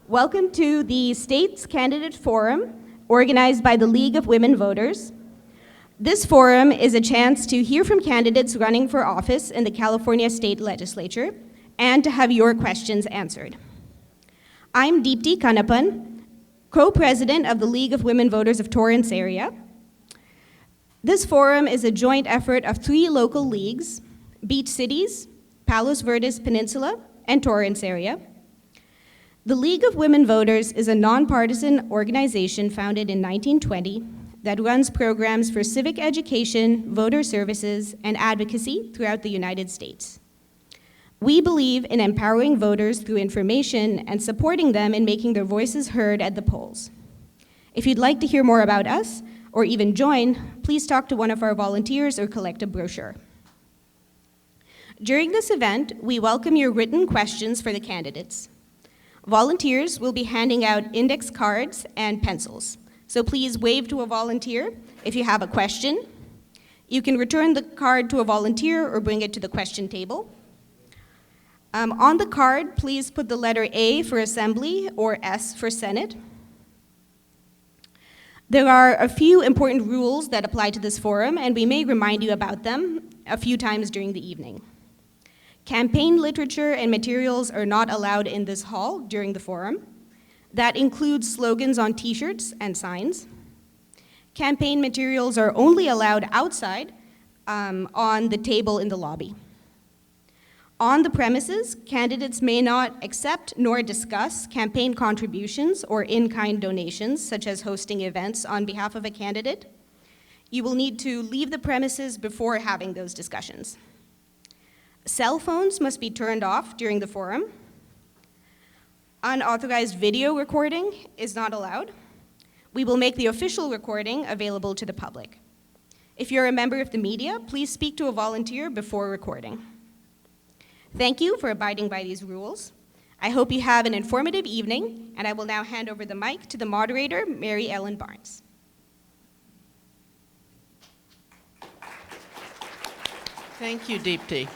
Welcome to the State's Candidate Forum, organized by the League of Women Voters. This forum is a chance to hear from candidates running for office in the California State Legislature and to have your questions answered. I'm Deepti Kanappan, co-president of the League of Women Voters of Torrance area. This forum is a joint effort of 3 local leagues, Beach Cities, Palos Verdes Peninsula, and Torrance area. The League of Women Voters is a nonpartisan organization founded in 1920 that runs programs for civic education, voter services, and advocacy throughout the United States. We believe in empowering voters through information and supporting them in making their voices heard at the polls. If you'd like to hear more about us, or even join, please talk to one of our volunteers or collect a brochure. During this event, we welcome your written questions for the candidates. Volunteers will be handing out index cards and pencils. So please wave to a volunteer if you have a question. You can return the card to a volunteer or bring it to the question table. On the card, please put the letter A for Assembly or S for Senate. There are a few important rules that apply to this forum, and we may remind you about them a few times during the evening. Campaign literature and materials are not allowed in this hall during the forum. That includes slogans on t-shirts and signs. Campaign materials are only allowed outside on the table in the lobby. On the premises, candidates may not accept nor discuss campaign contributions or in-kind donations, such as hosting events on behalf of a candidate. You will need to leave the premises before having those discussions. Cell phones must be turned off during the forum. Unauthorized video recording is not allowed. We will make the official recording available to the public. If you're a member of the media, please speak to a volunteer before recording. Thank you for abiding by these rules. I hope you have an informative evening, and I will now hand over the mic to the moderator, Mary Ellen Barnes. Thank you, Deepti.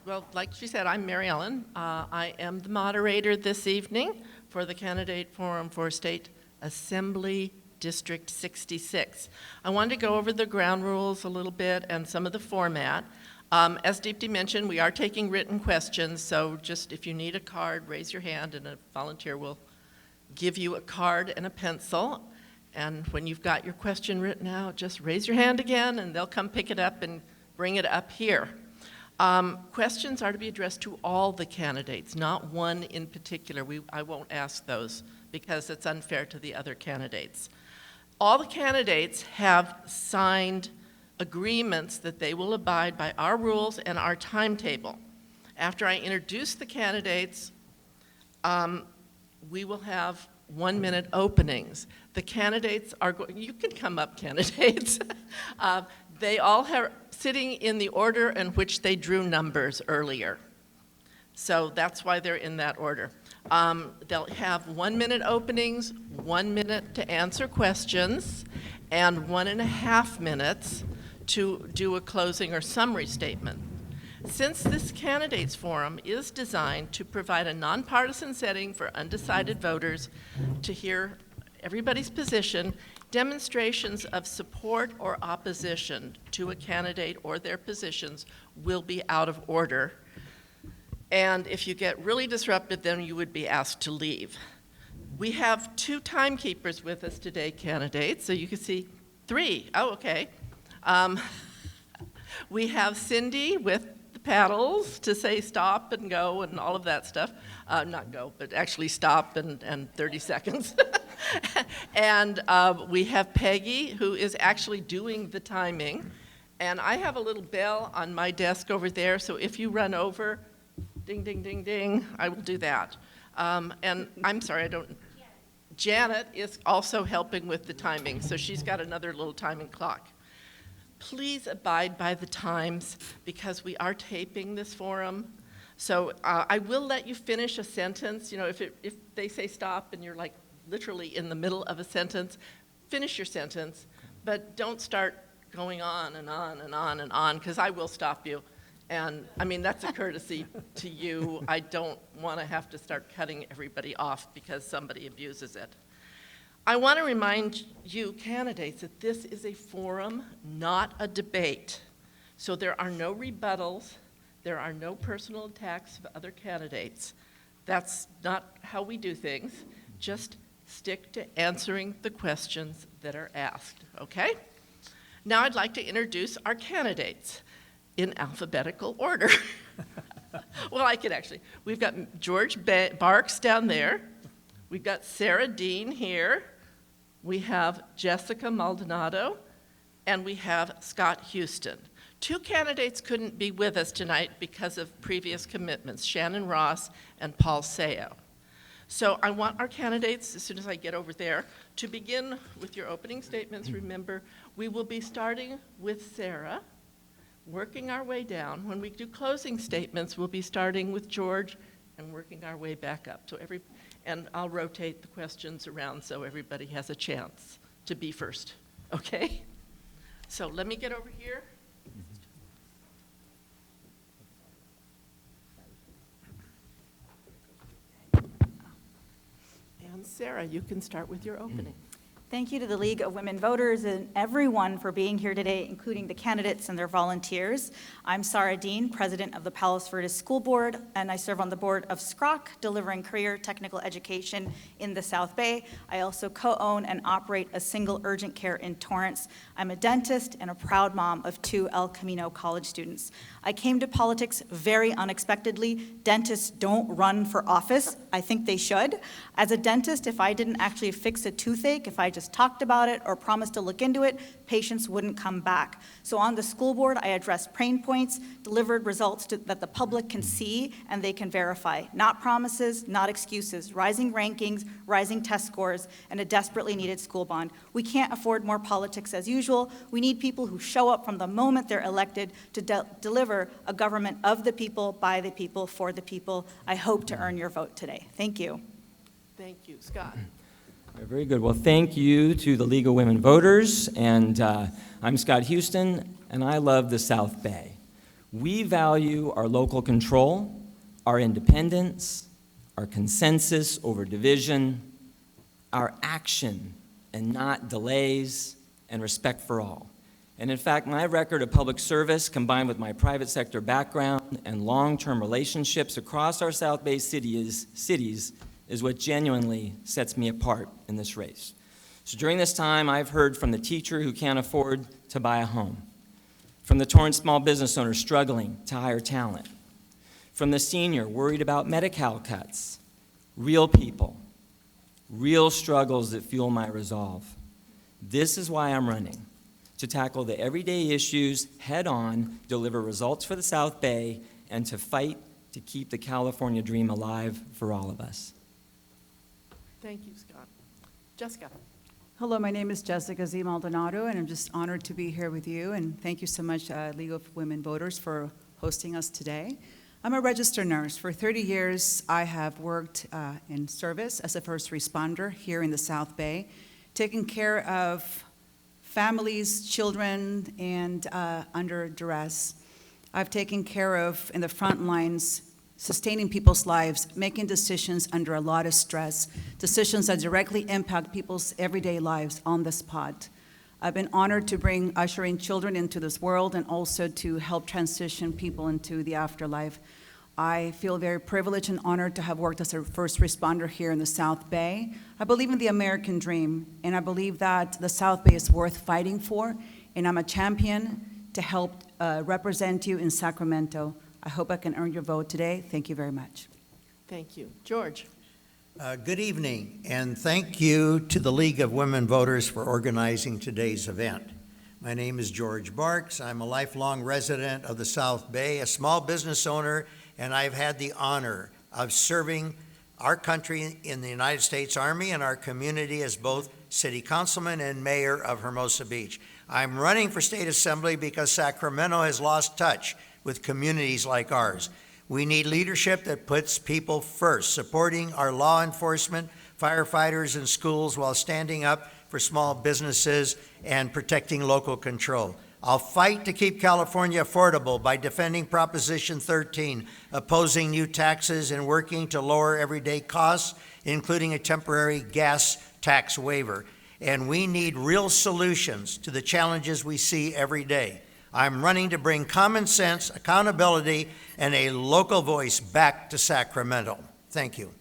Well, like she said, I'm Mary Ellen. I am the moderator this evening for the Candidate Forum for State Assembly District 66. I wanted to go over the ground rules a little bit and some of the format. As Deepti mentioned, we are taking written questions, so just if you need a card, raise your hand and a volunteer will give you a card and a pencil. And when you've got your question written out, just raise your hand again and they'll come pick it up and bring it up here. Questions are to be addressed to all the candidates, not one in particular. I won't ask those because it's unfair to the other candidates. All the candidates have signed agreements that they will abide by our rules and our timetable. After I introduce the candidates, we will have 1-minute openings. The candidates are going, you can come up, candidates. They all are sitting in the order in which they drew numbers earlier. So that's why they're in that order. They'll have 1-minute openings, 1 minute to answer questions, and 1.5 minutes to do a closing or summary statement. Since this candidates forum is designed to provide a nonpartisan setting for undecided voters to hear everybody's position, demonstrations of support or opposition to a candidate or their positions will be out of order. And if you get really disrupted, then you would be asked to leave. We have 2 timekeepers with us today, candidates, so you can see 3. Oh, okay. We have Cindy with the paddles to say stop and go and all of that stuff. Not go, but actually stop and 30 seconds. And we have Peggy, who is actually doing the timing. And I have a little bell on my desk over there, so if you run over, ding, ding, ding, ding, I will do that. And I'm sorry, Janet is also helping with the timing, so she's got another little timing clock. Please abide by the times because we are taping this forum. So I will let you finish a sentence. You know, if they say stop and you're like literally in the middle of a sentence, finish your sentence, but don't start going on and on and on and on because I will stop you And I mean, that's a courtesy to you. I don't want to have to start cutting everybody off because somebody abuses it. I want to remind you candidates that this is a forum, not a debate. So there are no rebuttals, there are no personal attacks of other candidates. That's not how we do things. Just stick to answering the questions that are asked, okay? Now I'd like to introduce our candidates in alphabetical order. Well, I could actually. We've got George Barks down there. We've got Sarah Dean here. We have Jessica Maldonado, and we have Scott Houston. Two candidates couldn't be with us tonight because of previous commitments, Shannon Ross and Paul Sayo. So I want our candidates, as soon as I get over there, to begin with your opening statements. Remember, we will be starting with Sarah, working our way down. When we do closing statements, we'll be starting with George and working our way back up. And I'll rotate the questions around so everybody has a chance to be first, okay? So let me get over here. And Sarah, you can start with your opening. Thank you to the League of Women Voters and everyone for being here today, including the candidates and their volunteers. I'm Sarah Dean, president of the Palos Verdes School Board, and I serve on the board of SCROC, delivering career technical education in the South Bay. I also co-own and operate a single urgent care in Torrance. I'm a dentist and a proud mom of 2 El Camino college students. I came to politics very unexpectedly. Dentists don't run for office. I think they should. As a dentist, if I didn't actually fix a toothache, if I just talked about it or promised to look into it, patients wouldn't come back. So on the school board, I addressed pain points, delivered results that the public can see and they can verify. Not promises, not excuses. Rising rankings, rising test scores, and a desperately needed school bond. We can't afford more politics as usual. We need people who show up from the moment they're elected to deliver a government of the people, by the people, for the people. I hope to earn your vote today. Thank you. Thank you, Scott. Very good. Well, thank you to the League of Women Voters, and I'm Scott Houston, and I love the South Bay. We value our local control, our independence, our consensus over division, our action and not delays, and respect for all. And in fact, my record of public service, combined with my private sector background and long-term relationships across our South Bay cities, is what genuinely sets me apart in this race. So during this time, I've heard from the teacher who can't afford to buy a home, from the Torrance small business owner struggling to hire talent, from the senior worried about Medi-Cal cuts, real people, real struggles that fuel my resolve. This is why I'm running, to tackle the everyday issues head on, deliver results for the South Bay, and to fight to keep the California dream alive for all of us. Thank you, Scott. Jessica. Hello, my name is Jessica Z. Maldonado, and I'm just honored to be here with you. And thank you so much, League of Women Voters, for hosting us today. I'm a registered nurse. For 30 years, I have worked in service as a first responder here in the South Bay, taking care of families, children, and under duress. I've taken care of, in the front lines, sustaining people's lives, making decisions under a lot of stress, decisions that directly impact people's everyday lives on the spot. I've been honored to bring ushering children into this world and also to help transition people into the afterlife. I feel very privileged and honored to have worked as a first responder here in the South Bay. I believe in the American dream, and I believe that the South Bay is worth fighting for, and I'm a champion to help represent you in Sacramento. I hope I can earn your vote today. Thank you very much. Thank you. George. Good evening, and thank you to the League of Women Voters for organizing today's event. My name is George Barks. I'm a lifelong resident of the South Bay, a small business owner, and I've had the honor of serving our country in the United States Army and our community as both city councilman and mayor of Hermosa Beach. I'm running for state assembly because Sacramento has lost touch with communities like ours. We need leadership that puts people first, supporting our law enforcement, firefighters, and schools while standing up for small businesses and protecting local control. I'll fight to keep California affordable by defending Proposition 13, opposing new taxes, and working to lower everyday costs, including a temporary gas tax waiver. And we need real solutions to the challenges we see every day. I'm running to bring common sense, accountability, and a local voice back to Sacramento. Thank you.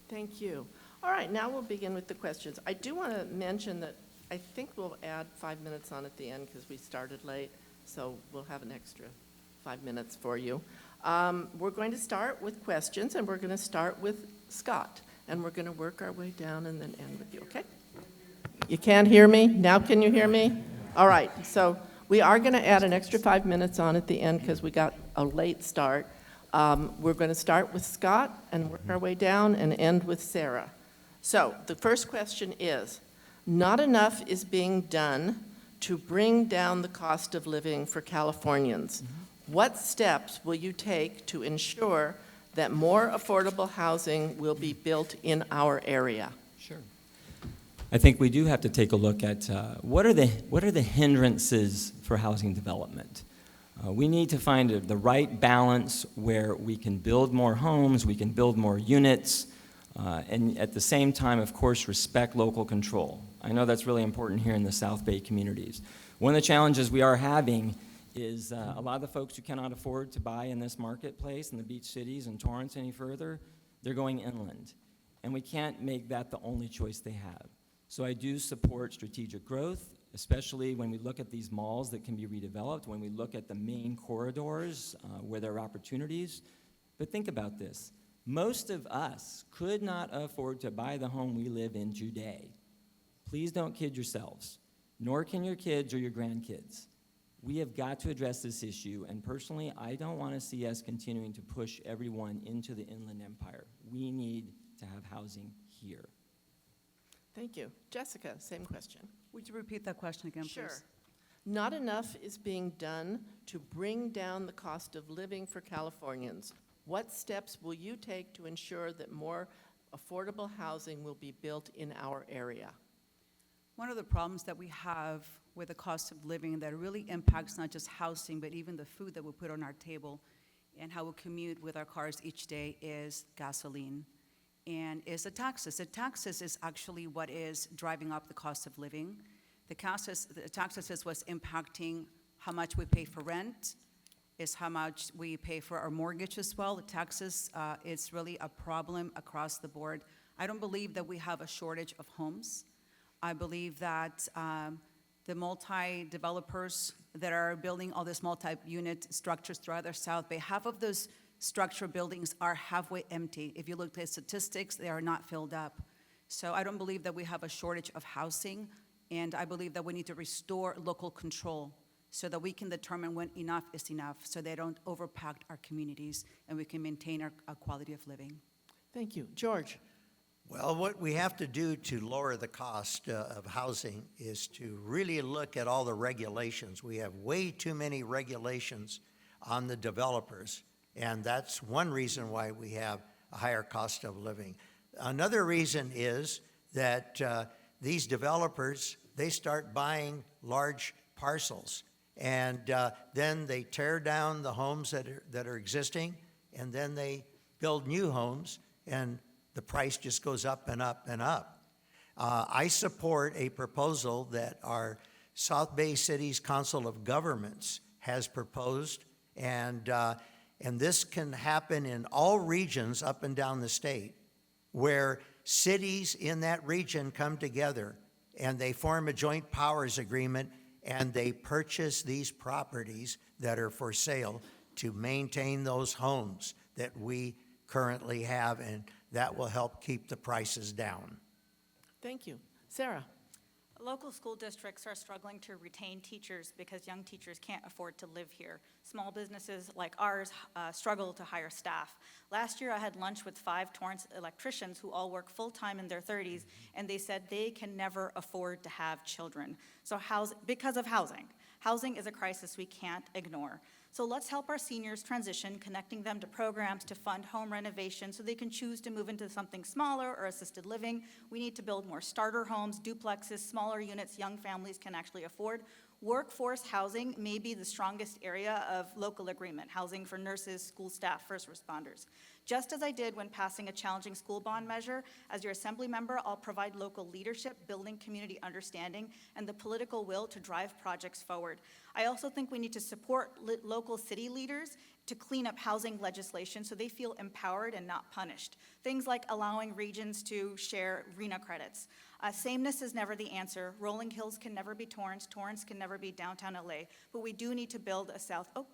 Thank you. All right, now we'll begin with the questions. I do want to mention that I think we'll add 5 minutes on at the end because we started late, so we'll have an extra 5 minutes for you. We're going to start with questions, and we're going to start with Scott, and we're going to work our way down and then end with you, okay? You can't hear me? Now can you hear me? All right, so we are going to add an extra 5 minutes on at the end because we got a late start. We're going to start with Scott and work our way down and end with Sarah. So the first question is, not enough is being done to bring down the cost of living for Californians. What steps will you take to ensure that more affordable housing will be built in our area? Sure. I think we do have to take a look at what are the hindrances for housing development. We need to find the right balance where we can build more homes, we can build more units, and at the same time, of course, respect local control. I know that's really important here in the South Bay communities. One of the challenges we are having is a lot of the folks who cannot afford to buy in this marketplace in the beach cities and Torrance any further, they're going inland. And we can't make that the only choice they have. So I do support strategic growth, especially when we look at these malls that can be redeveloped, when we look at the main corridors where there are opportunities. But think about this. Most of us could not afford to buy the home we live in today. Please don't kid yourselves, nor can your kids or your grandkids. We have got to address this issue, and personally, I don't want to see us continuing to push everyone into the Inland Empire. We need to have housing here. Thank you. Jessica, same question. Would you repeat that question again, please? Sure. Not enough is being done to bring down the cost of living for Californians. What steps will you take to ensure that more affordable housing will be built in our area? One of the problems that we have with the cost of living that really impacts not just housing, but even the food that we put on our table and how we commute with our cars each day is gasoline. And is the taxes. The taxes is actually what is driving up the cost of living. The taxes is what's impacting how much we pay for rent, is how much we pay for our mortgage as well. The taxes is really a problem across the board. I don't believe that we have a shortage of homes. I believe that the multi-developers that are building all these multi-unit structures throughout the South Bay, half of those structure buildings are halfway empty. If you look at statistics, they are not filled up. So I don't believe that we have a shortage of housing, and I believe that we need to restore local control so that we can determine when enough is enough, so they don't overpack our communities and we can maintain our quality of living. Thank you. George. Well, what we have to do to lower the cost of housing is to really look at all the regulations. We have way too many regulations on the developers, and that's one reason why we have a higher cost of living. Another reason is that these developers, they start buying large parcels, and then they tear down the homes that are existing, and then they build new homes, and the price just goes up and up and up. I support a proposal that our South Bay Cities Council of Governments has proposed, and this can happen in all regions up and down the state, where cities in that region come together and they form a joint powers agreement and they purchase these properties that are for sale to maintain those homes that we currently have, and that will help keep the prices down. Thank you. Sarah. Local school districts are struggling to retain teachers because young teachers can't afford to live here. Small businesses like ours struggle to hire staff. Last year I had lunch with 5 Torrance electricians who all work full-time in their 30s, and they said they can never afford to have children. So because of housing. Housing is a crisis we can't ignore. So let's help our seniors transition, connecting them to programs to fund home renovation so they can choose to move into something smaller or assisted living. We need to build more starter homes, duplexes, smaller units young families can actually afford. Workforce housing may be the strongest area of local agreement, housing for nurses, school staff, first responders. Just as I did when passing a challenging school bond measure, as your assembly member, I'll provide local leadership, building community understanding, and the political will to drive projects forward. I also think we need to support local city leaders to clean up housing legislation so they feel empowered and not punished. Things like allowing regions to share RENA credits. Sameness is never the answer. Rolling Hills can never be Torrance. Torrance can never be downtown LA. But we do need to build a South. Oh,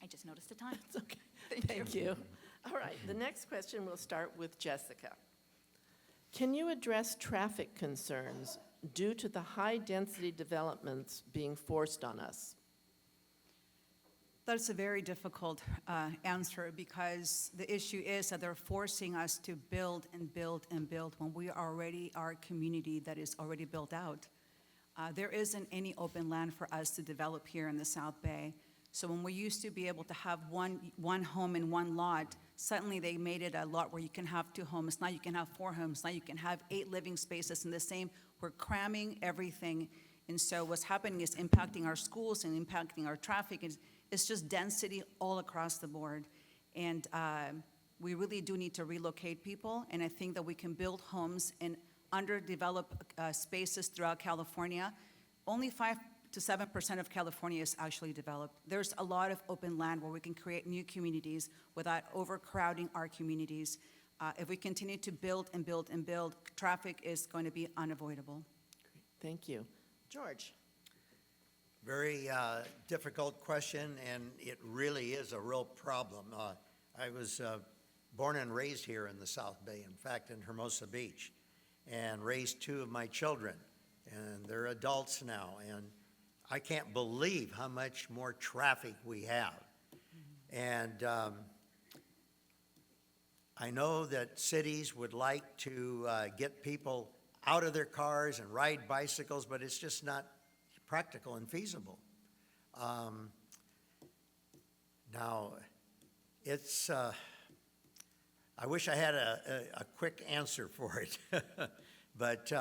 I just noticed the time. It's okay. Thank you. All right, the next question will start with Jessica. Can you address traffic concerns due to the high-density developments being forced on us? That's a very difficult answer because the issue is that they're forcing us to build and build and build when we already are a community that is already built out. There isn't any open land for us to develop here in the South Bay. So when we used to be able to have one home in one lot, suddenly they made it a lot where you can have 2 homes. Now you can have 4 homes. Now you can have 8 living spaces in the same. We're cramming everything. And so what's happening is impacting our schools and impacting our traffic. It's just density all across the board. And we really do need to relocate people. And I think that we can build homes in underdeveloped spaces throughout California. Only 5 to 7% of California is actually developed. There's a lot of open land where we can create new communities without overcrowding our communities. If we continue to build and build and build, traffic is going to be unavoidable. Great. Thank you. George. Very difficult question, and it really is a real problem. I was born and raised here in the South Bay, in fact, in Hermosa Beach, and raised 2 of my children, and they're adults now, and I can't believe how much more traffic we have. And I know that cities would like to get people out of their cars and ride bicycles, but it's just not practical and feasible. Now, it's, I wish I had a quick answer for it, but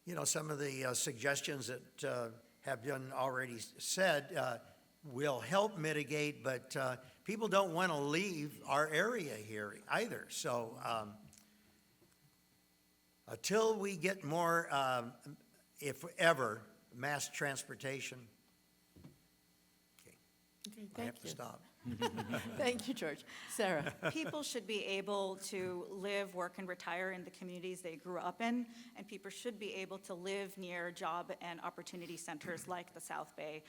you know, some of the suggestions that have been already said will help mitigate, but people don't want to leave our area here either. So until we get more, if ever, mass transportation, Okay, I thank have to you. stop. Thank you, George. Sarah. People should be able to live, work, and retire in the communities they grew up in, and people should be able to live near job and opportunity centers like the South Bay.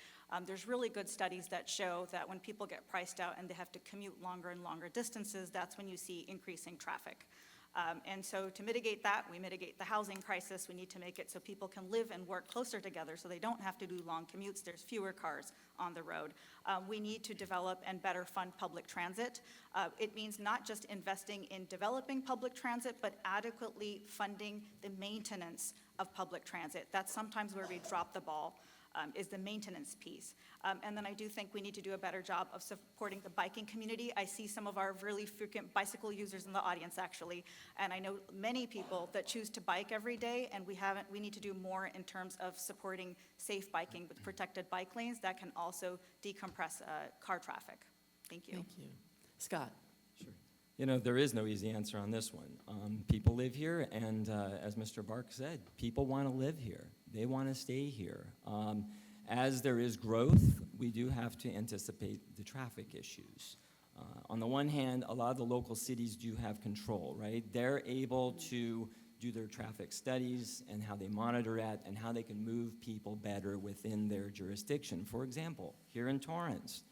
There's really good studies that show that when people get priced out and they have to commute longer and longer distances, that's when you see increasing traffic. And so to mitigate that, we mitigate the housing crisis. We need to make it so people can live and work closer together so they don't have to do long commutes. There's fewer cars on the road. We need to develop and better fund public transit. It means not just investing in developing public transit, but adequately funding the maintenance of public transit. That's sometimes where we drop the ball. Is the maintenance piece. And then I do think we need to do a better job of supporting the biking community. I see some of our really frequent bicycle users in the audience, actually, and I know many people that choose to bike every day, and we need to do more in terms of supporting safe biking with protected bike lanes that can also decompress car traffic. Thank you. Thank you. Scott. Sure. You know, there is no easy answer on this one. People live here, and as Mr. Bark said, people want to live here. They want to stay here. As there is growth, we do have to anticipate the traffic issues. On the one hand, a lot of the local cities do have control, right? They're able to do their traffic studies and how they monitor it and how they can move people better within their jurisdiction. For example, here in Torrance,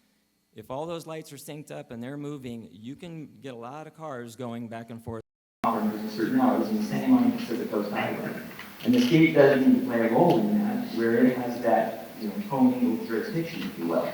if all those lights are synced up and they're moving, you can get a lot of cars going back and forth at certain hours in the same on the Pacific Coast Highway. And the state doesn't need to play a role in that, where it has that, commingled jurisdiction, if you will.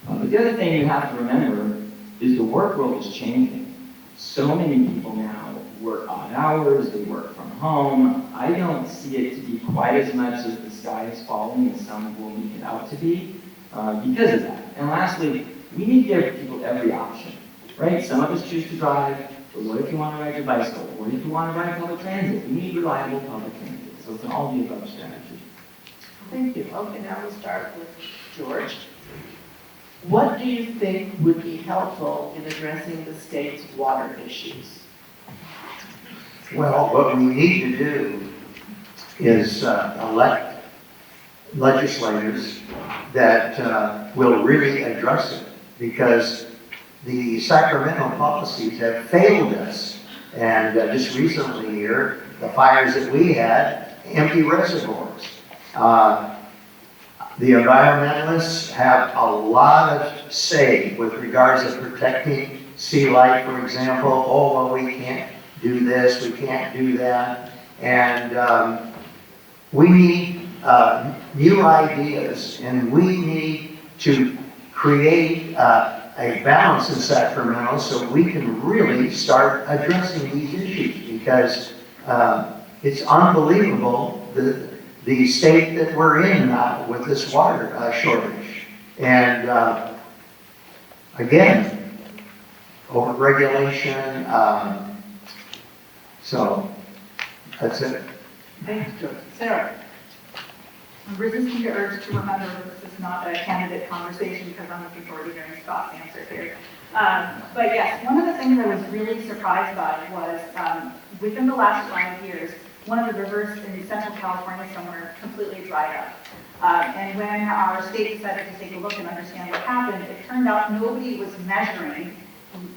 But the other thing you have to remember is the work world is changing. So many people now work odd hours, they work from home. I don't see it to be quite as much as the sky is falling as some will make it out to be because of that. And lastly, we need to give people every option, right? Some of us choose to drive, but what if you want to ride your bicycle? What if you want to ride public transit? We need reliable public transit. So it's an all-of-the-above strategy. Thank you. Okay, now we'll start with George. What do you think would be helpful in addressing the state's water issues? Well, what we need to do is elect legislators that will really address it, because the Sacramento policies have failed us. And just recently here, the fires that we had, empty reservoirs. The environmentalists have a lot of say with regards to protecting sea life, for example. Oh, well, we can't do this, we can't do that. And we need new ideas, and we need to create a balance in Sacramento so we can really start addressing these issues, because it's unbelievable the state that we're in now with this water shortage. And again, overregulation. So that's it. Thanks, George. Sarah? I'm resisting the urge to remember that this is not a candidate conversation because I'm looking forward to hearing Scott's answer here. But yes, one of the things I was really surprised by was within the last 5 years, one of the rivers in central California somewhere completely dried up. And when our state decided to take a look and understand what happened, it turned out nobody was measuring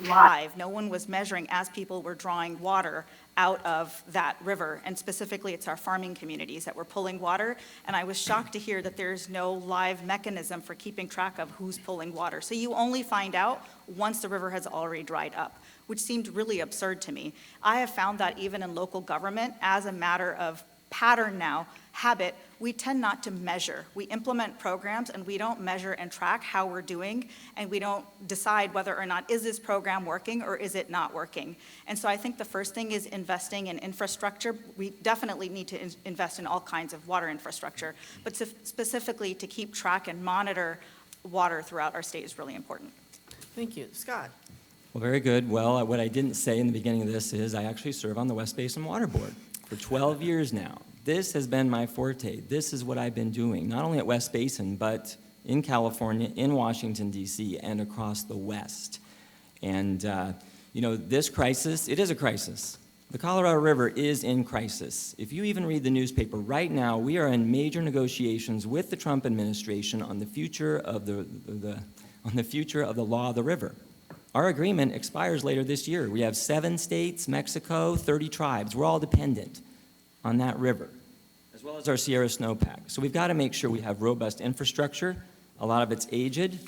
Live, no one was measuring as people were drawing water out of that river, and specifically it's our farming communities that were pulling water, and I was shocked to hear that there's no live mechanism for keeping track of who's pulling water. So you only find out once the river has already dried up, which seemed really absurd to me. I have found that even in local government, as a matter of pattern now, habit, we tend not to measure. We implement programs and we don't measure and track how we're doing, and we don't decide whether or not is this program working or is it not working. And so I think the first thing is investing in infrastructure. We definitely need to invest in all kinds of water infrastructure, but specifically to keep track and monitor water throughout our state is really important. Thank you. Scott? Well, very good. Well, what I didn't say in the beginning of this is I actually serve on the West Basin Water Board for 12 years now. This has been my forte. This is what I've been doing, not only at West Basin, but in California, in Washington, D.C., and across the West. And, you know, this crisis, it is a crisis. The Colorado River is in crisis. If you even read the newspaper right now, we are in major negotiations with the Trump administration on the future of the law of the river. Our agreement expires later this year. We have 7 states, Mexico, 30 tribes. We're all dependent on that river, as well as our Sierra snowpack. So we've got to make sure we have robust infrastructure. A lot of it's aged.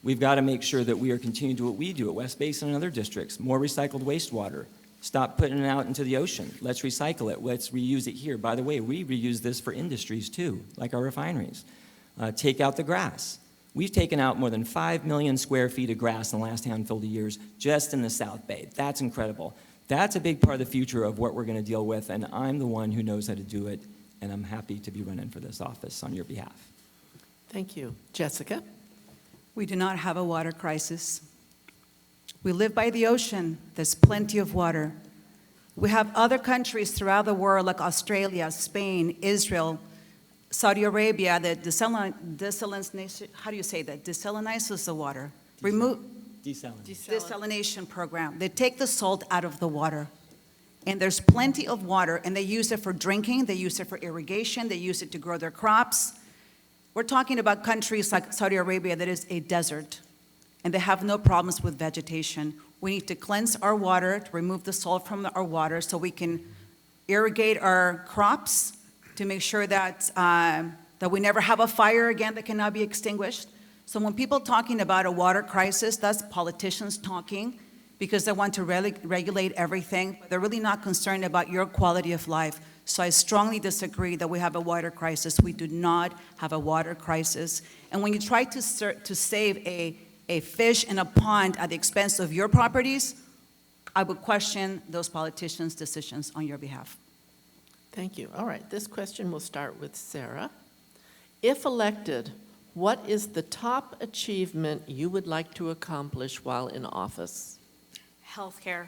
We've got to make sure that we are continuing to do what we do at West Basin and other districts, more recycled wastewater. Stop putting it out into the ocean. Let's recycle it. Let's reuse it here. By the way, we reuse this for industries too, like our refineries. Take out the grass. We've taken out more than 5 million square feet of grass in the last handful of years just in the South Bay. That's incredible. That's a big part of the future of what we're going to deal with, and I'm the one who knows how to do it, and I'm happy to be running for this office on your behalf. Thank you. Jessica? We do not have a water crisis. We live by the ocean. There's plenty of water. We have other countries throughout the world like Australia, Spain, Israel, Saudi Arabia that desalination, how do you say that? Desalinizes the water. Desalination program. They take the salt out of the water. And there's plenty of water, and they use it for drinking, they use it for irrigation, they use it to grow their crops. We're talking about countries like Saudi Arabia that is a desert, and they have no problems with vegetation. We need to cleanse our water, to remove the salt from our water so we can irrigate our crops to make sure that, that we never have a fire again that cannot be extinguished. So when people talking about a water crisis, that's politicians talking because they want to regulate everything, but they're really not concerned about your quality of life. So I strongly disagree that we have a water crisis. We do not have a water crisis. And when you try to save a fish in a pond at the expense of your properties, I would question those politicians' decisions on your behalf. Thank you. All right, this question will start with Sarah. If elected, what is the top achievement you would like to accomplish while in office? Healthcare,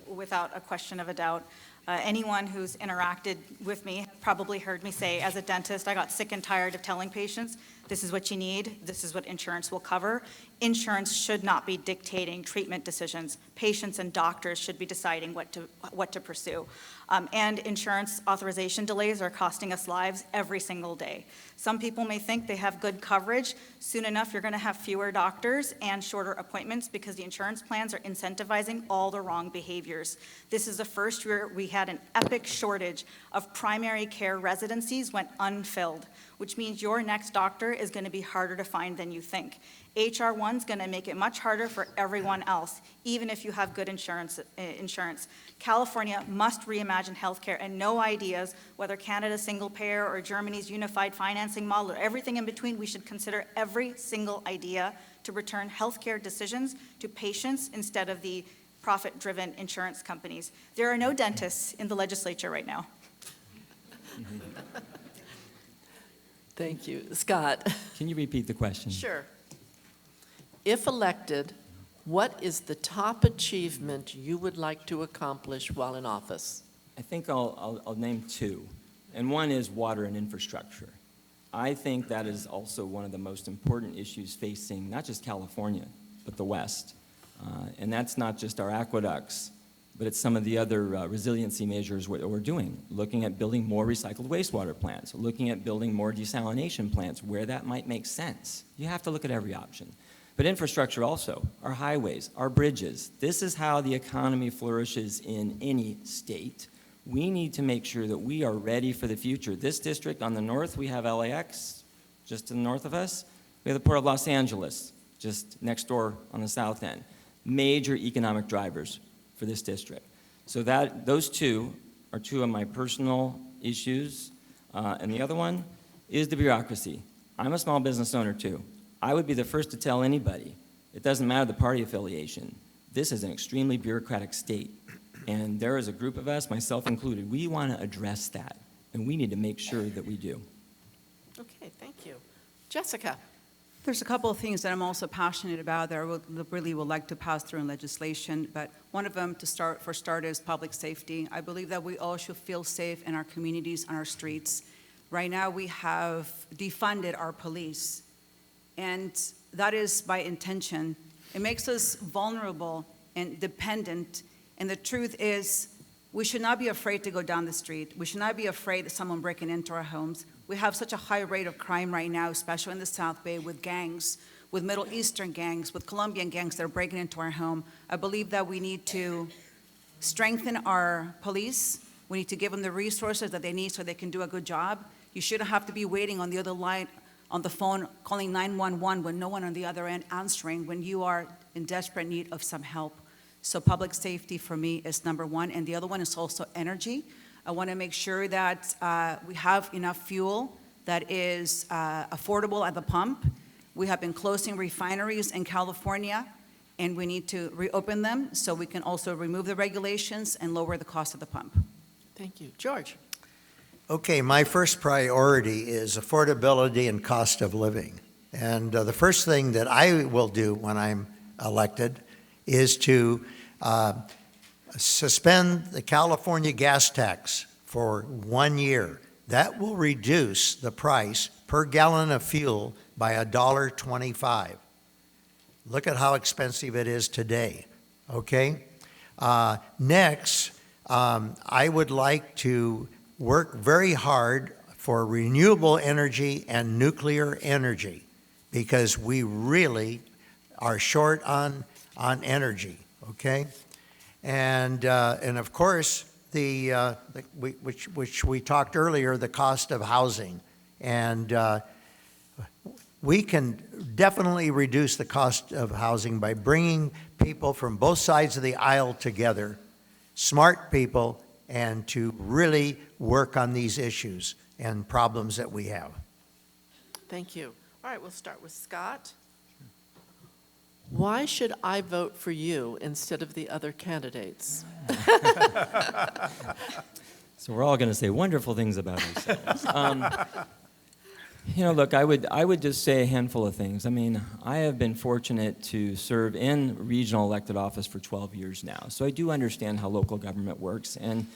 without a question of a doubt. Anyone who's interacted with me probably heard me say, as a dentist, I got sick and tired of telling patients, this is what you need, this is what insurance will cover. Insurance should not be dictating treatment decisions. Patients and doctors should be deciding what to pursue. And insurance authorization delays are costing us lives every single day. Some people may think they have good coverage. Soon enough, you're going to have fewer doctors and shorter appointments because the insurance plans are incentivizing all the wrong behaviors. This is the first year we had an epic shortage of primary care residencies went unfilled, which means your next doctor is going to be harder to find than you think. HR 1's going to make it much harder for everyone else, even if you have good insurance. California must reimagine healthcare, and no ideas, whether Canada's single payer or Germany's unified financing model or everything in between. We should consider every single idea to return healthcare decisions to patients instead of the profit-driven insurance companies. There are no dentists in the legislature right now. Thank you. Scott? Can you repeat the question? Sure. If elected, what is the top achievement you would like to accomplish while in office? I think I'll name two, and one is water and infrastructure. I think that is also one of the most important issues facing not just California, but the West. And that's not just our aqueducts, but it's some of the other resiliency measures we're doing, looking at building more recycled wastewater plants, looking at building more desalination plants where that might make sense. You have to look at every option. But infrastructure also, our highways, our bridges. This is how the economy flourishes in any state. We need to make sure that we are ready for the future. This district on the north, we have LAX, just to the north of us. We have the Port of Los Angeles, just next door on the south end. Major economic drivers for this district. So those two are two of my personal issues. And the other one is the bureaucracy. I'm a small business owner too. I would be the first to tell anybody, it doesn't matter the party affiliation. This is an extremely bureaucratic state. And there is a group of us, myself included, we want to address that. And we need to make sure that we do. Okay, thank you. Jessica? There's a couple of things that I'm also passionate about that I really would like to pass through in legislation, but one of them, for start, is public safety. I believe that we all should feel safe in our communities, on our streets. Right now, we have defunded our police, and that is by intention. It makes us vulnerable and dependent, and the truth is, we should not be afraid to go down the street. We should not be afraid of someone breaking into our homes. We have such a high rate of crime right now, especially in the South Bay, with gangs, with Middle Eastern gangs, with Colombian gangs that are breaking into our home. I believe that we need to strengthen our police. We need to give them the resources that they need so they can do a good job. You shouldn't have to be waiting on the other line, on the phone, calling 911 when no one on the other end answering, when you are in desperate need of some help. So public safety for me is number one, and the other one is also energy. I want to make sure that we have enough fuel that is affordable at the pump. We have been closing refineries in California, and we need to reopen them so we can also remove the regulations and lower the cost of the pump. Thank you. George? Okay, my first priority is affordability and cost of living. And the first thing that I will do when I'm elected is to suspend the California gas tax for 1 year. That will reduce the price per gallon of fuel by $1.25. Look at how expensive it is today, okay? Next, I would like to work very hard for renewable energy and nuclear energy because we really are short on energy, okay? And of course, which we talked earlier, the cost of housing. And we can definitely reduce the cost of housing by bringing people from both sides of the aisle together, smart people, and to really work on these issues and problems that we have. Thank you. All right, we'll start with Scott. Why should I vote for you instead of the other candidates? So we're all going to say wonderful things about ourselves. Look, I would just say a handful of things. I mean, I have been fortunate to serve in regional elected office for 12 years now, so I do understand how local government works. And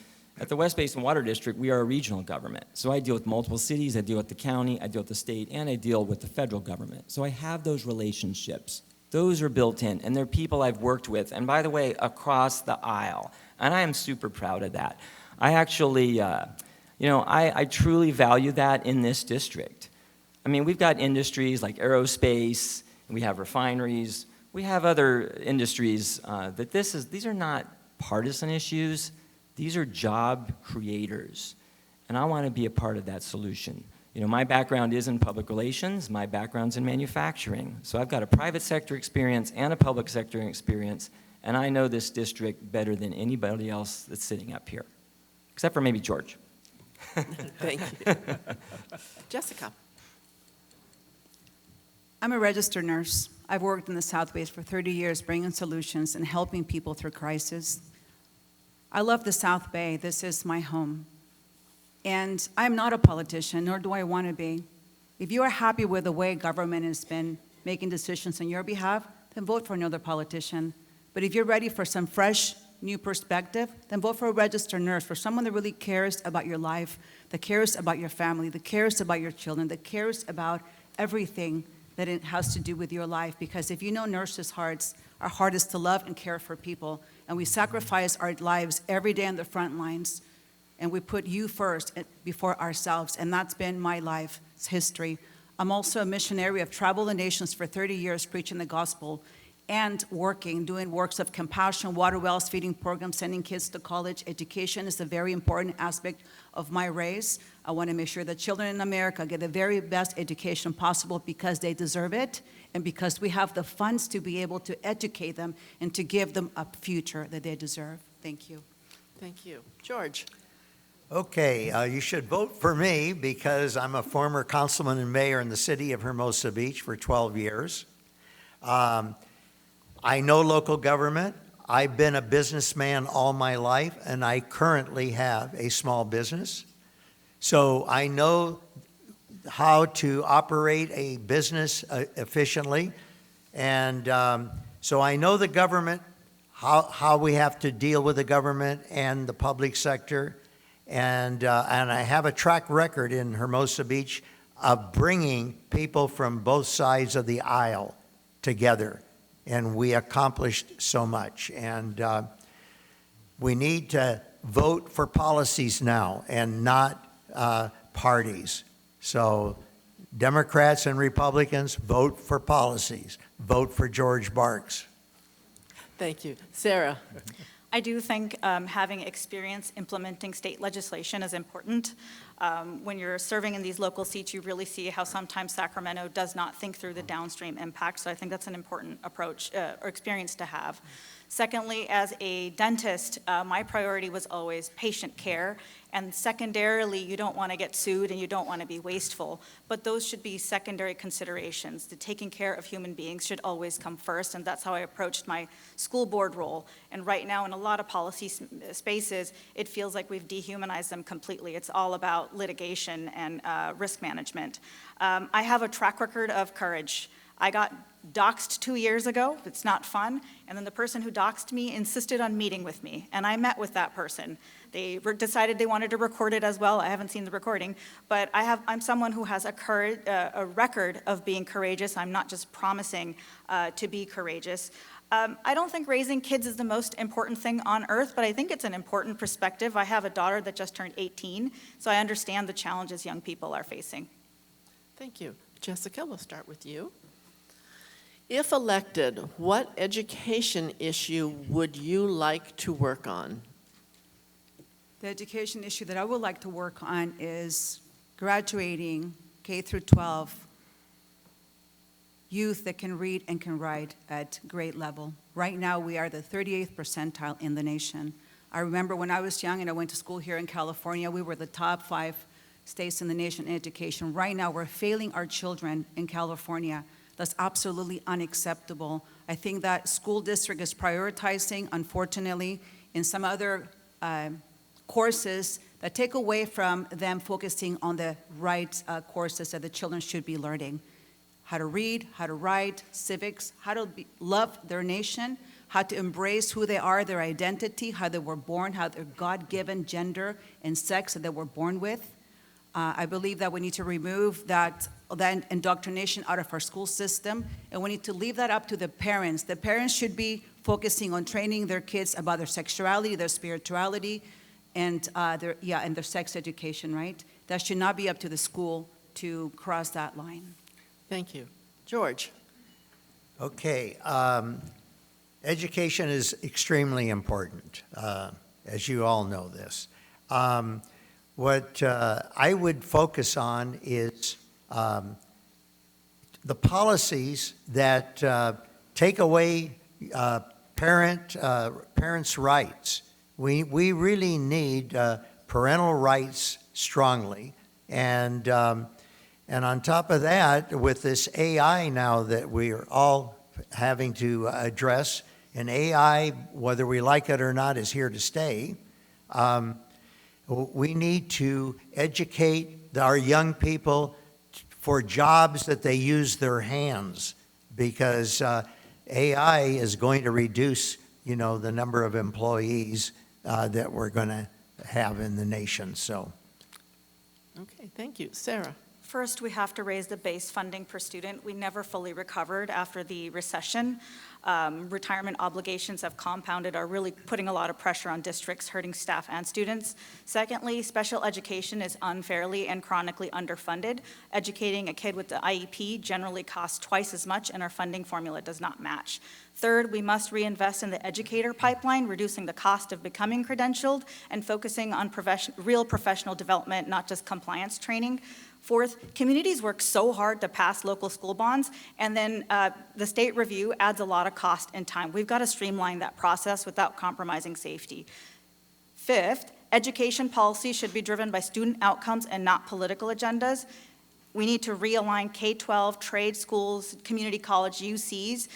At the West Basin Water District, we are a regional government. So I deal with multiple cities, I deal with the county, I deal with the state, and I deal with the federal government. So I have those relationships. Those are built in, and they're people I've worked with, and by the way, across the aisle. And I am super proud of that. I actually, I truly value that in this district. I mean, we've got industries like aerospace, we have refineries, we have other industries that these are not partisan issues. These are job creators, and I want to be a part of that solution. You know, my background is in public relations, my background's in manufacturing, so I've got a private sector experience and a public sector experience, and I know this district better than anybody else that's sitting up here, except for maybe George. Thank you. Jessica. I'm a registered nurse. I've worked in the South Bay for 30 years, bringing solutions and helping people through crisis. I love the South Bay. This is my home. And I'm not a politician, nor do I want to be. If you are happy with the way government has been making decisions on your behalf, then vote for another politician. But if you're ready for some fresh, new perspective, then vote for a registered nurse, for someone that really cares about your life, that cares about your family, that cares about your children, that cares about everything that it has to do with your life. Because if you know nurses' hearts, our heart is to love and care for people. And we sacrifice our lives every day on the front lines. And we put you first before ourselves. And that's been my life's history. I'm also a missionary. I've traveled the nations for 30 years preaching the gospel and doing works of compassion, water wells, feeding programs, sending kids to college. Education is a very important aspect of my race. I want to make sure that children in America get the very best education possible because they deserve it and because we have the funds to be able to educate them and to give them a future that they deserve. Thank you. Thank you. George. Okay, you should vote for me because I'm a former councilman and mayor in the city of Hermosa Beach for 12 years. I know local government. I've been a businessman all my life, and I currently have a small business. So I know how to operate a business efficiently. And so I know the government, how we have to deal with the government and the public sector. And I have a track record in Hermosa Beach of bringing people from both sides of the aisle together. And we accomplished so much. And we need to vote for policies now and not parties. So Democrats and Republicans, vote for policies. Vote for George Barks. Thank you. Sarah. I do think having experience implementing state legislation is important. When you're serving in these local seats, you really see how sometimes Sacramento does not think through the downstream impact. So I think that's an important approach or experience to have. Secondly, as a dentist, my priority was always patient care. And secondarily, you don't want to get sued and you don't want to be wasteful. But those should be secondary considerations. The taking care of human beings should always come first. And that's how I approached my school board role. And right now, in a lot of policy spaces, it feels like we've dehumanized them completely. It's all about litigation and risk management. I have a track record of courage. I got doxxed 2 years ago. It's not fun. And then the person who doxxed me insisted on meeting with me. And I met with that person. They decided they wanted to record it as well. I haven't seen the recording. But I'm someone who has a record of being courageous. I'm not just promising to be courageous. I don't think raising kids is the most important thing on earth, but I think it's an important perspective. I have a daughter that just turned 18, so I understand the challenges young people are facing. Thank you. Jessica, we'll start with you. If elected, what education issue would you like to work on? The education issue that I would like to work on is graduating K through 12 youth that can read and can write at grade level. Right now, we are the 38th percentile in the nation. I remember when I was young and I went to school here in California, we were the top 5 states in the nation in education. Right now, we're failing our children in California. That's absolutely unacceptable. I think that school district is prioritizing, unfortunately, in some other courses that take away from them focusing on the right courses that the children should be learning. How to read, how to write, civics, how to love their nation, how to embrace who they are, their identity, how they were born, how their God-given gender and sex that they were born with. I believe that we need to remove that indoctrination out of our school system, and we need to leave that up to the parents. The parents should be focusing on training their kids about their sexuality, their spirituality, and their sex education, right? That should not be up to the school to cross that line. Thank you. George? Okay, education is extremely important, as you all know this. What I would focus on is the policies that take away parents' rights. We really need parental rights strongly, and on top of that, with this AI now that we are all having to address, and AI, whether we like it or not, is here to stay. We need to educate our young people for jobs that they use their hands, because AI is going to reduce, the number of employees that we're going to have in the nation. So, Okay, thank you. Sarah? First, we have to raise the base funding per student. We never fully recovered after the recession. Retirement obligations have compounded, are really putting a lot of pressure on districts, hurting staff and students. Secondly, special education is unfairly and chronically underfunded. Educating a kid with the IEP generally costs twice as much, and our funding formula does not match. Third, we must reinvest in the educator pipeline, reducing the cost of becoming credentialed and focusing on real professional development, not just compliance training. Fourth, communities work so hard to pass local school bonds, and then the state review adds a lot of cost and time. We've got to streamline that process without compromising safety. Fifth, education policy should be driven by student outcomes and not political agendas. We need to realign K-12, trade schools, community college, UCs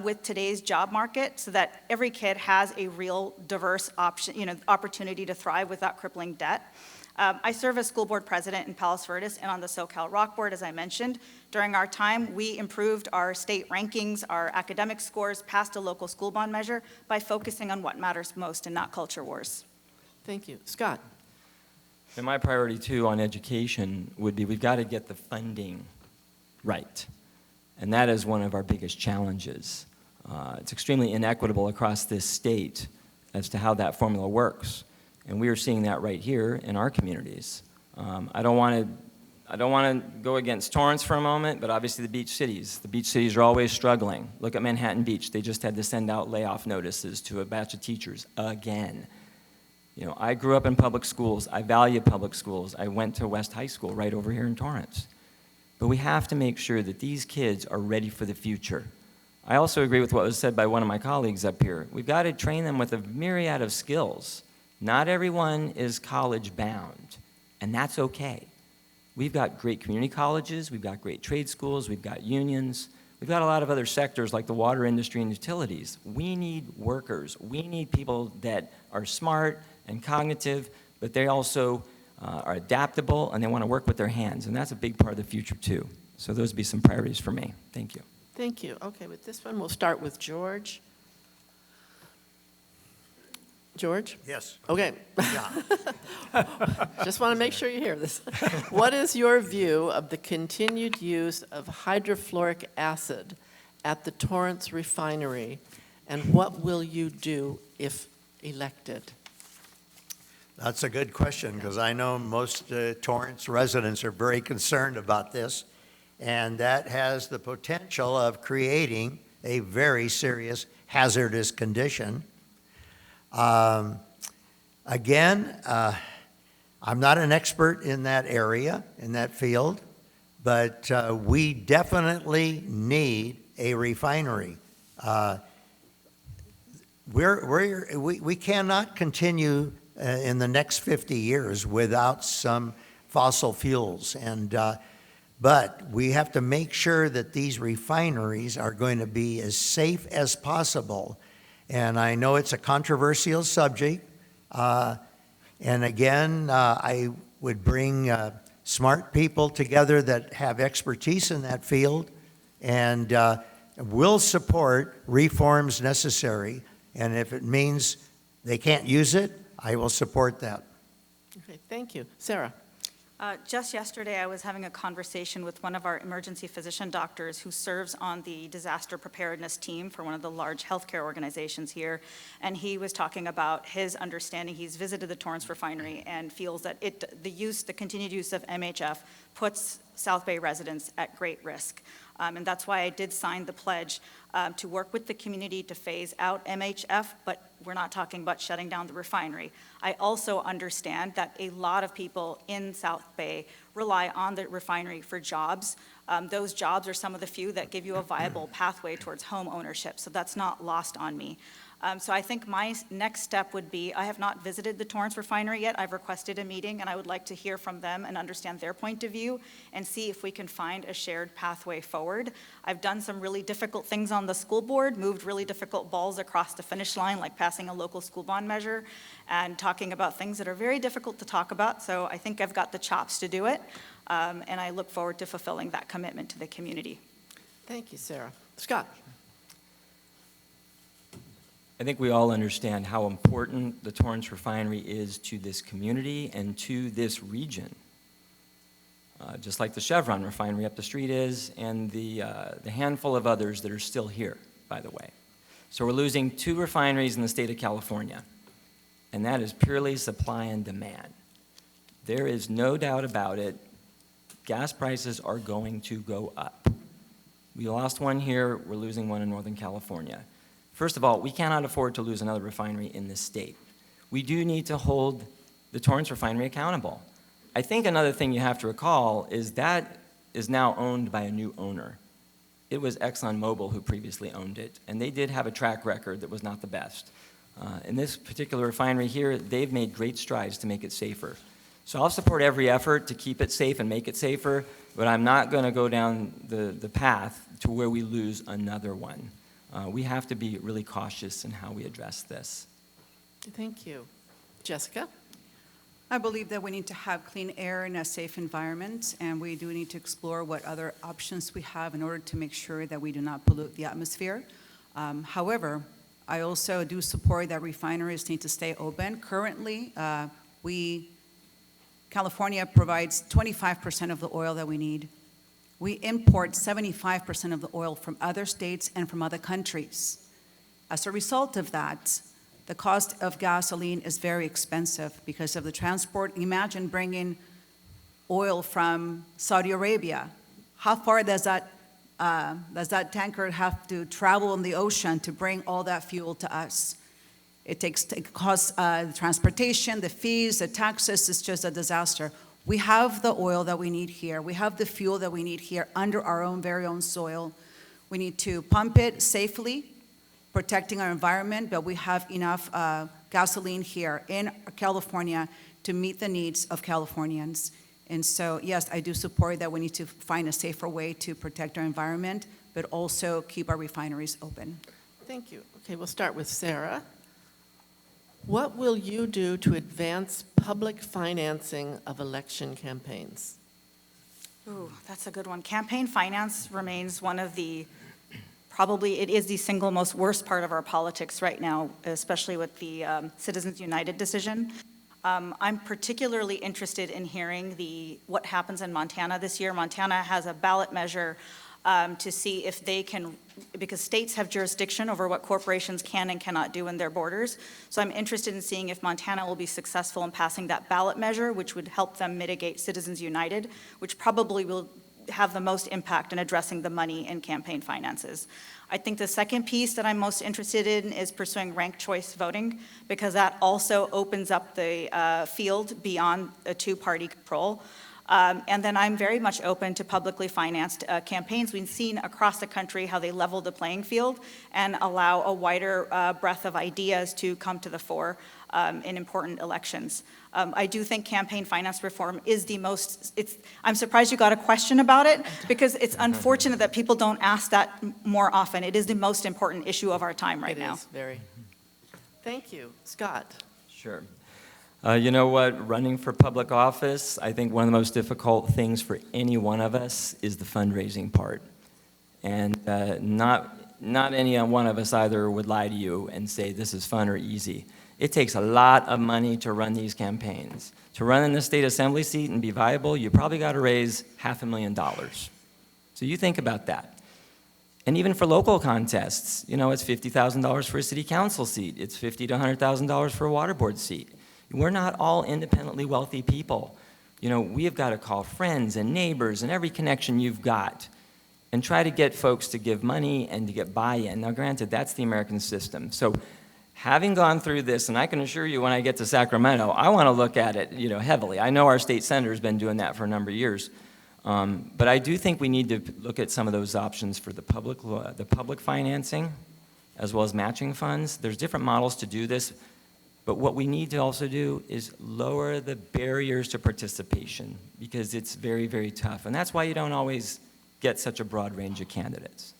with today's job market so that every kid has a real diverse opportunity to thrive without crippling debt. I serve as school board president in Palos Verdes and on the SoCal Rock Board, as I mentioned. During our time, we improved our state rankings, our academic scores, passed a local school bond measure by focusing on what matters most and not culture wars. Thank you. Scott? And my priority, too, on education would be we've got to get the funding right. And that is one of our biggest challenges. It's extremely inequitable across this state as to how that formula works. And we are seeing that right here in our communities. I don't want to go against Torrance for a moment, but obviously the beach cities. The beach cities are always struggling. Look at Manhattan Beach. They just had to send out layoff notices to a batch of teachers again. I grew up in public schools. I value public schools. I went to West High School right over here in Torrance. But we have to make sure that these kids are ready for the future. I also agree with what was said by one of my colleagues up here. We've got to train them with a myriad of skills. Not everyone is college bound, and that's okay. We've got great community colleges, we've got great trade schools, we've got unions, we've got a lot of other sectors like the water industry and utilities. We need workers. We need people that are smart and cognitive, but they also are adaptable and they want to work with their hands, and that's a big part of the future too. So those would be some priorities for me. Thank you. Thank you. Okay, with this one, we'll start with George. George? yes. Okay. Yeah. Just want to make sure you hear this. What is your view of the continued use of hydrofluoric acid at the Torrance refinery, and what will you do if elected? That's a good question, because I know most Torrance residents are very concerned about this, and that has the potential of creating a very serious hazardous condition. Again, I'm not an expert in that area, in that field, but we definitely need a refinery. We cannot continue in the next 50 years without some fossil fuels, but we have to make sure that these refineries are going to be as safe as possible. And I know it's a controversial subject. And again, I would bring smart people together that have expertise in that field and will support reforms necessary, and if it means they can't use it, I will support that. Okay, thank you. Sarah? Just yesterday, I was having a conversation with one of our emergency physician doctors who serves on the disaster preparedness team for one of the large healthcare organizations here, and he was talking about his understanding. He's visited the Torrance refinery and feels that the continued use of MHF puts South Bay residents at great risk. And that's why I did sign the pledge to work with the community to phase out MHF, but we're not talking about shutting down the refinery. I also understand that a lot of people in South Bay rely on the refinery for jobs. Those jobs are some of the few that give you a viable pathway towards home ownership, so that's not lost on me. So I think my next step would be, I have not visited the Torrance refinery yet. I've requested a meeting, and I would like to hear from them and understand their point of view and see if we can find a shared pathway forward. I've done some really difficult things on the school board, moved really difficult balls across the finish line, like passing a local school bond measure and talking about things that are very difficult to talk about. So I think I've got the chops to do it, and I look forward to fulfilling that commitment to the community. Thank you, Sarah. Scott? I think we all understand how important the Torrance refinery is to this community and to this region. Just like the Chevron refinery up the street is, and the handful of others that are still here, by the way. So we're losing 2 refineries in the state of California, and that is purely supply and demand. There is no doubt about it, gas prices are going to go up. We lost one here, we're losing one in Northern California. First of all, we cannot afford to lose another refinery in this state. We do need to hold the Torrance refinery accountable. I think another thing you have to recall is that is now owned by a new owner. It was ExxonMobil who previously owned it, and they did have a track record that was not the best. In this particular refinery here, they've made great strides to make it safer. So I'll support every effort to keep it safe and make it safer, but I'm not going to go down the path to where we lose another one. We have to be really cautious in how we address this. Thank you. Jessica? I believe that we need to have clean air in a safe environment, and we do need to explore what other options we have in order to make sure that we do not pollute the atmosphere. However, I also do support that refineries need to stay open. Currently, California provides 25% of the oil that we need. We import 75% of the oil from other states and from other countries. As a result of that, the cost of gasoline is very expensive because of the transport. Imagine bringing oil from Saudi Arabia. How far does that tanker have to travel in the ocean to bring all that fuel to us? It costs the transportation, the fees, the taxes. It's just a disaster. We have the oil that we need here. We have the fuel that we need here under our very own soil. We need to pump it safely, protecting our environment, but we have enough gasoline here in California to meet the needs of Californians. And so, yes, I do support that we need to find a safer way to protect our environment, but also keep our refineries open. Thank you. Okay, we'll start with Sarah. What will you do to advance public financing of election campaigns? Ooh, that's a good one. Campaign finance remains one of the, probably it is the single most worst part of our politics right now, especially with the Citizens United decision. I'm particularly interested in hearing what happens in Montana this year. Montana has a ballot measure to see if they can, because states have jurisdiction over what corporations can and cannot do in their borders. So I'm interested in seeing if Montana will be successful in passing that ballot measure, which would help them mitigate Citizens United, which probably will have the most impact in addressing the money in campaign finances. I think the second piece that I'm most interested in is pursuing ranked choice voting, because that also opens up the field beyond a two-party control. And then I'm very much open to publicly financed campaigns. We've seen across the country how they level the playing field and allow a wider breadth of ideas to come to the fore in important elections. I do think campaign finance reform is the most, I'm surprised you got a question about it, because it's unfortunate that people don't ask that more often. It is the most important issue of our time right now. It is very. Thank you. Scott? Sure. You know what, running for public office, I think one of the most difficult things for any one of us is the fundraising part. And not any one of us either would lie to you and say this is fun or easy. It takes a lot of money to run these campaigns. To run in the state assembly seat and be viable, you probably got to raise $500,000. So you think about that. And even for local contests, you know, it's $50,000 for a city council seat. It's $50,000 to $100,000 for a water board seat. We're not all independently wealthy people. You know, we have got to call friends and neighbors and every connection you've got and try to get folks to give money and to get buy-in. Now, granted, that's the American system. So having gone through this, and I can assure you when I get to Sacramento, I want to look at it, you know, heavily. I know our state senator's been doing that for a number of years. But I do think we need to look at some of those options for the public financing as well as matching funds. There's different models to do this, but what we need to also do is lower the barriers to participation because it's very, very tough. And that's why you don't always get such a broad range of candidates.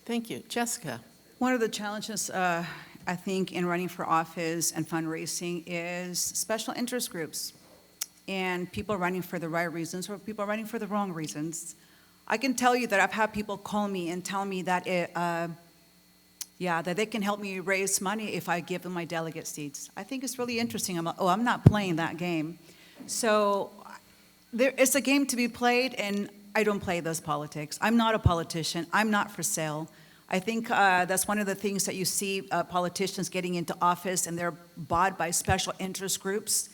Thank you. Jessica? One of the challenges, I think, in running for office and fundraising is special interest groups and people running for the right reasons or people running for the wrong reasons. I can tell you that I've had people call me and tell me that that they can help me raise money if I give them my delegate seats. I think it's really interesting. I'm like, oh, I'm not playing that game. So it's a game to be played, and I don't play those politics. I'm not a politician. I'm not for sale. I think that's one of the things that you see politicians getting into office, and they're bought by special interest groups.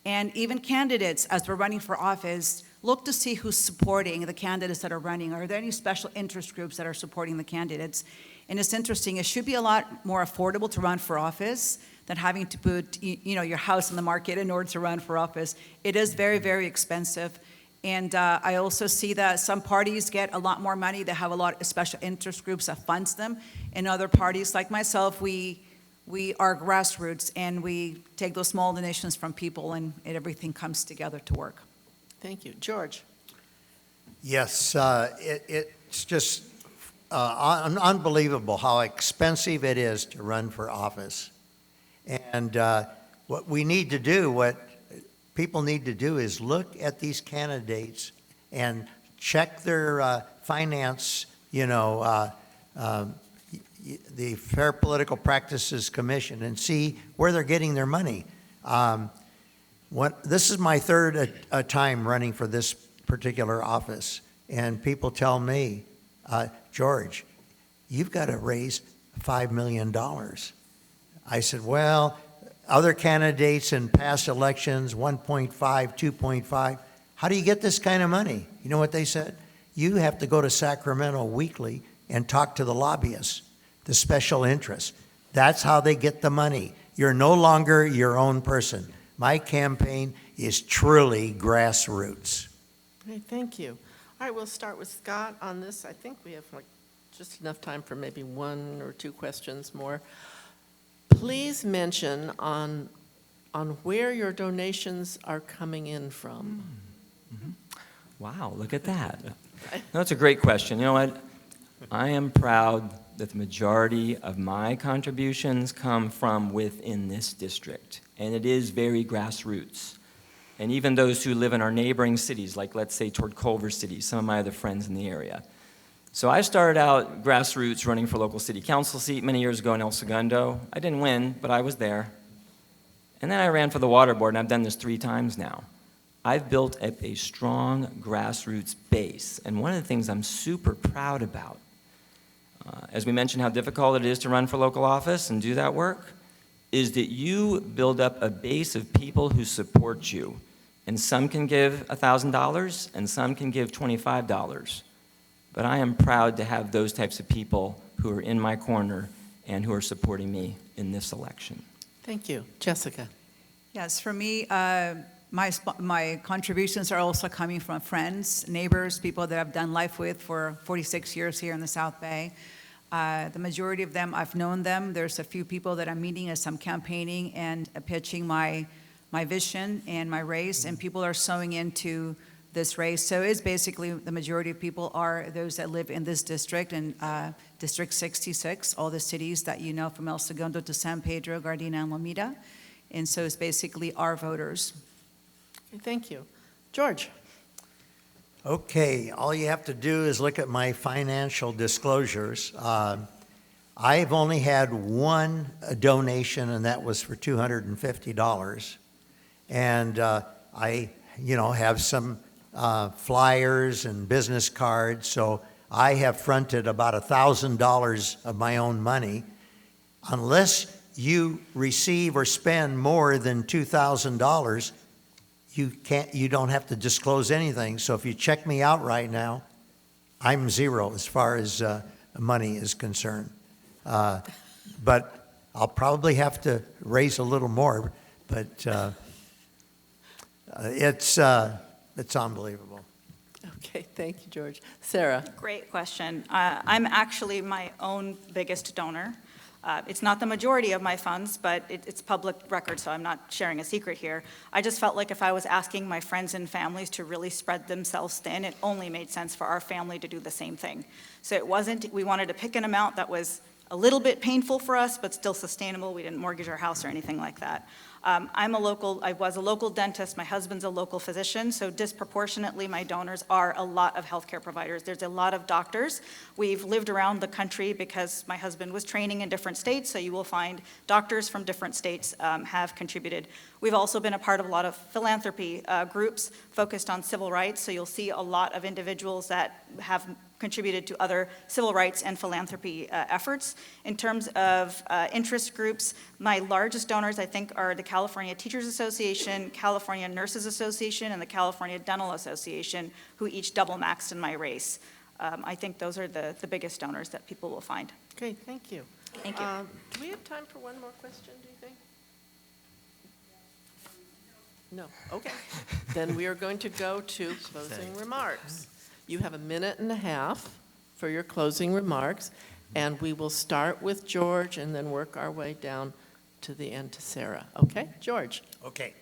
And even candidates, as we're running for office, look to see who's supporting the candidates that are running. Are there any special interest groups that are supporting the candidates? And it's interesting, it should be a lot more affordable to run for office than having to put your house on the market in order to run for office. It is very, very expensive. And I also see that some parties get a lot more money. They have a lot of special interest groups that funds them. And other parties, like myself, we are grassroots, and we take those small donations from people, and everything comes together to work. Thank you. George? Yes, it's just unbelievable how expensive it is to run for office. And what we need to do, what people need to do is look at these candidates and check their finance, the Fair Political Practices Commission, and see where they're getting their money. This is my third time running for this particular office, and people tell me, George, you've got to raise $5 million. I said, well, other candidates in past elections, 1.5, 2.5. How do you get this kind of money? You know what they said? You have to go to Sacramento weekly and talk to the lobbyists, the special interests. That's how they get the money. You're no longer your own person. My campaign is truly grassroots. Okay, thank you. All right, we'll start with Scott on this. I think we have just enough time for maybe one or two questions more. Please mention on where your donations are coming in from. Mm-hmm. Wow, look at that. That's a great question. You know what? I am proud that the majority of my contributions come from within this district, and it is very grassroots. And even those who live in our neighboring cities, like let's say toward Culver City, some of my other friends in the area. So I started out grassroots running for local city council seat many years ago in El Segundo. I didn't win, but I was there. And then I ran for the water board, and I've done this 3 times now. I've built up a strong grassroots base, and one of the things I'm super proud about, as we mentioned how difficult it is to run for local office and do that work, is that you build up a base of people who support you. And some can give $1,000 and some can give $25. But I am proud to have those types of people who are in my corner and who are supporting me in this election. Thank you. Jessica? Yes, for me, my contributions are also coming from friends, neighbors, people that I've done life with for 46 years here in the South Bay. The majority of them, I've known them. There's a few people that I'm meeting as I'm campaigning and pitching my vision and my race, and people are sewing into this race. So it's basically the majority of people are those that live in this district, and District 66, all the cities that you know from El Segundo to San Pedro, Gardena, and Lomita. And so it's basically our voters. Okay, thank you. George? Okay, all you have to do is look at my financial disclosures. I've only had one donation, and that was for $250. And I, have some flyers and business cards, so I have fronted about $1,000 of my own money. Unless you receive or spend more than $2,000, you don't have to disclose anything. So if you check me out right now, I'm zero as far as money is concerned. But I'll probably have to raise a little more, but it's unbelievable. Okay, thank you, George. Sarah? Great question. I'm actually my own biggest donor. It's not the majority of my funds, but it's public record, so I'm not sharing a secret here. I just felt like if I was asking my friends and families to really spread themselves thin, it only made sense for our family to do the same thing. So we wanted to pick an amount that was a little bit painful for us, but still sustainable. We didn't mortgage our house or anything like that. I was a local dentist, my husband's a local physician, so disproportionately my donors are a lot of healthcare providers. There's a lot of doctors. We've lived around the country because my husband was training in different states, so you will find doctors from different states have contributed. We've also been a part of a lot of philanthropy groups focused on civil rights, so you'll see a lot of individuals that have contributed to other civil rights and philanthropy efforts. In terms of interest groups, my largest donors, I think, are the California Teachers Association, California Nurses Association, and the California Dental Association, who each double maxed in my race. I think those are the biggest donors that people will find. Okay, thank you. Thank you. Do we have time for one more question, do you think? No, okay. Then we are going to go to closing remarks. You have 1.5 minutes for your closing remarks, and we will start with George and then work our way down to the end to Sarah. Okay, George? Okay.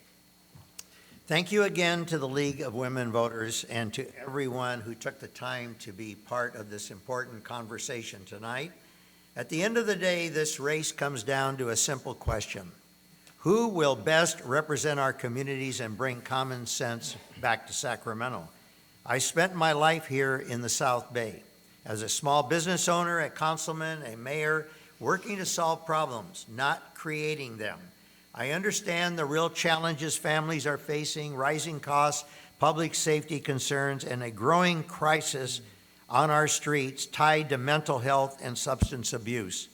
Thank you again to the League of Women Voters and to everyone who took the time to be part of this important conversation tonight. At the end of the day, this race comes down to a simple question. Who will best represent our communities and bring common sense back to Sacramento? I spent my life here in the South Bay as a small business owner, a councilman, a mayor, working to solve problems, not creating them. I understand the real challenges families are facing, rising costs, public safety concerns, and a growing crisis on our streets tied to mental health and substance abuse.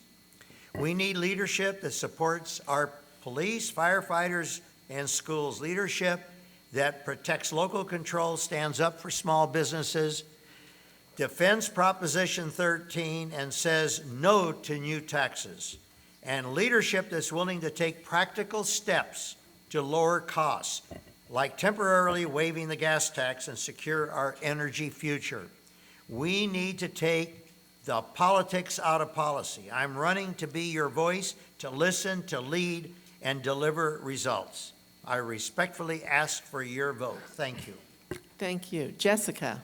We need leadership that supports our police, firefighters, and schools. Leadership that protects local control, stands up for small businesses, defends Proposition 13, and says no to new taxes. And leadership that's willing to take practical steps to lower costs, like temporarily waiving the gas tax and secure our energy future. We need to take the politics out of policy. I'm running to be your voice, to listen, to lead, and deliver results. I respectfully ask for your vote. Thank you. Thank you. Jessica?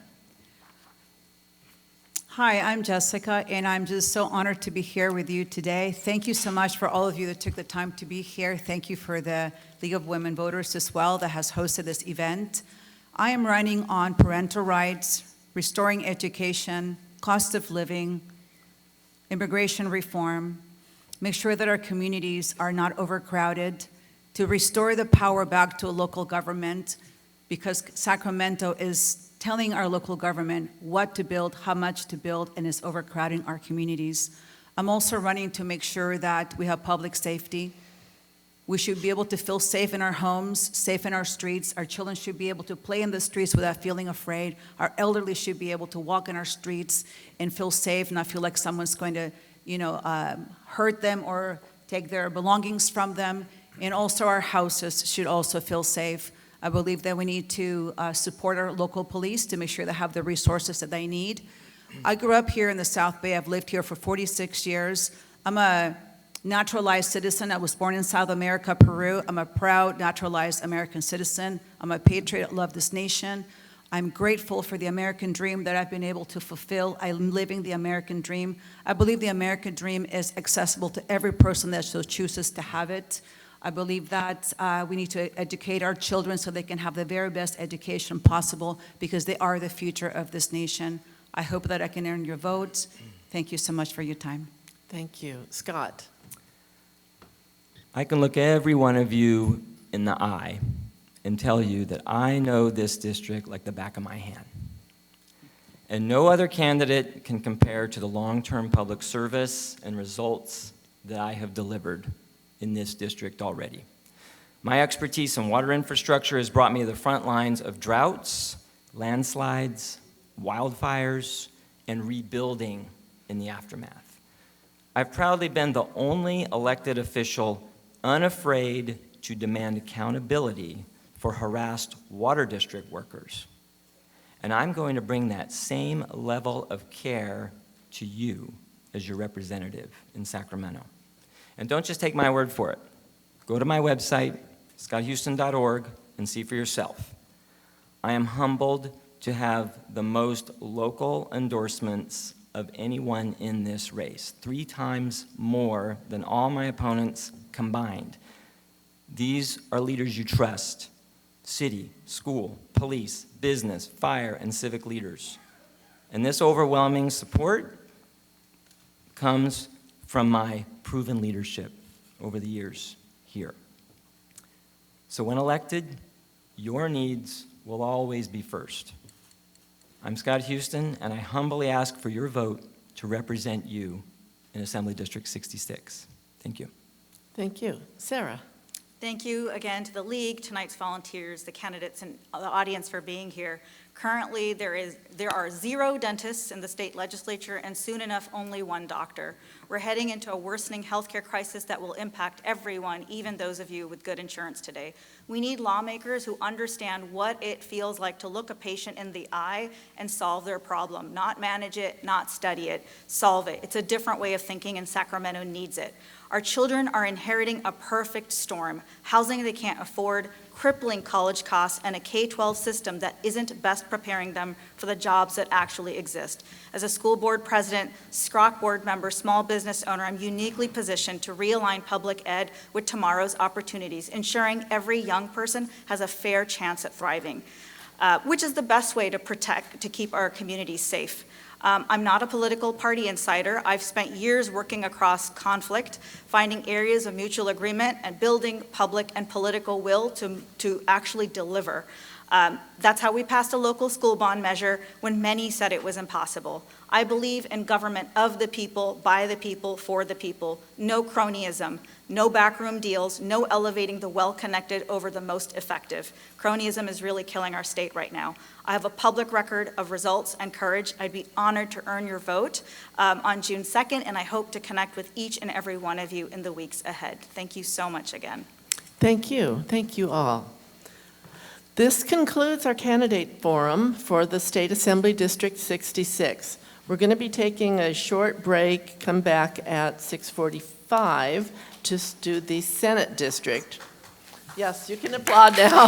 Hi, I'm Jessica, and I'm just so honored to be here with you today. Thank you so much for all of you that took the time to be here. Thank you for the League of Women Voters as well that has hosted this event. I am running on parental rights, restoring education, cost of living, immigration reform, make sure that our communities are not overcrowded, to restore the power back to a local government, because Sacramento is telling our local government what to build, how much to build, and is overcrowding our communities. I'm also running to make sure that we have public safety. We should be able to feel safe in our homes, safe in our streets. Our children should be able to play in the streets without feeling afraid. Our elderly should be able to walk in our streets and feel safe, not feel like someone's going to, hurt them or take their belongings from them. And also our houses should also feel safe. I believe that we need to support our local police to make sure they have the resources that they need. I grew up here in the South Bay. I've lived here for 46 years. I'm a naturalized citizen. I was born in South America, Peru. I'm a proud naturalized American citizen. I'm a patriot. I love this nation. I'm grateful for the American dream that I've been able to fulfill. I'm living the American dream. I believe the American dream is accessible to every person that so chooses to have it. I believe that we need to educate our children so they can have the very best education possible because they are the future of this nation. I hope that I can earn your vote. Thank you so much for your time. Thank you. Scott? I can look every one of you in the eye and tell you that I know this district like the back of my hand. And no other candidate can compare to the long-term public service and results that I have delivered in this district already. My expertise in water infrastructure has brought me to the front lines of droughts, landslides, wildfires, and rebuilding in the aftermath. I've proudly been the only elected official unafraid to demand accountability for harassed water district workers. And I'm going to bring that same level of care to you as your representative in Sacramento. And don't just take my word for it. Go to my website, scotthouston.org, and see for yourself. I am humbled to have the most local endorsements of anyone in this race, 3 times more than all my opponents combined. These are leaders you trust: city, school, police, business, fire, and civic leaders. And this overwhelming support comes from my proven leadership over the years here. So when elected, your needs will always be first. I'm Scott Houston, and I humbly ask for your vote to represent you in Assembly District 66. Thank you. Thank you. Sarah? Thank you again to the League, tonight's volunteers, the candidates, and the audience for being here. Currently, there are 0 dentists in the state legislature, and soon enough, only 1 doctor. We're heading into a worsening healthcare crisis that will impact everyone, even those of you with good insurance today. We need lawmakers who understand what it feels like to look a patient in the eye and solve their problem, not manage it, not study it, solve it. It's a different way of thinking, and Sacramento needs it. Our children are inheriting a perfect storm: housing they can't afford, crippling college costs, and a K-12 system that isn't best preparing them for the jobs that actually exist. As a school board president, SCROC board member, small business owner, I'm uniquely positioned to realign public ed with tomorrow's opportunities, ensuring every young person has a fair chance at thriving, which is the best way to keep our communities safe. I'm not a political party insider. I've spent years working across conflict, finding areas of mutual agreement, and building public and political will to actually deliver. That's how we passed a local school bond measure when many said it was impossible. I believe in government of the people, by the people, for the people. No cronyism, no backroom deals, no elevating the well-connected over the most effective. Cronyism is really killing our state right now. I have a public record of results and courage. I'd be honored to earn your vote on June 2nd, and I hope to connect with each and every one of you in the weeks ahead. Thank you so much again. Thank you. Thank you all. This concludes our candidate forum for the State Assembly District 66. We're going to be taking a short break, come back at 6:45 to do the Senate District. Yes, you can applaud now.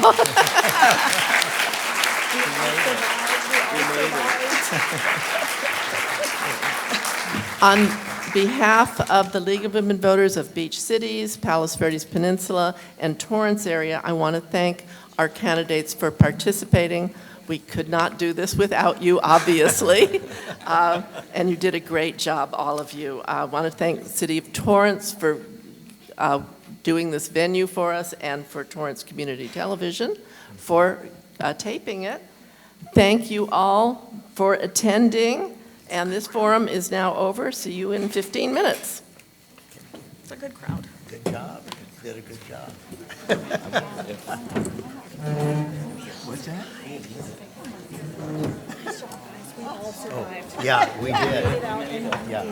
On behalf of the League of Women Voters of Beach Cities, Palos Verdes Peninsula, and Torrance area, I want to thank our candidates for participating. We could not do this without you, obviously, and you did a great job, all of you. I want to thank the City of Torrance for doing this venue for us, and for Torrance Community Television for taping it. Thank you all for attending, and this forum is now over. See you in 15 minutes. It's a good crowd. Good job. You did a good job. What's that? Oh, yeah, we did. Yeah.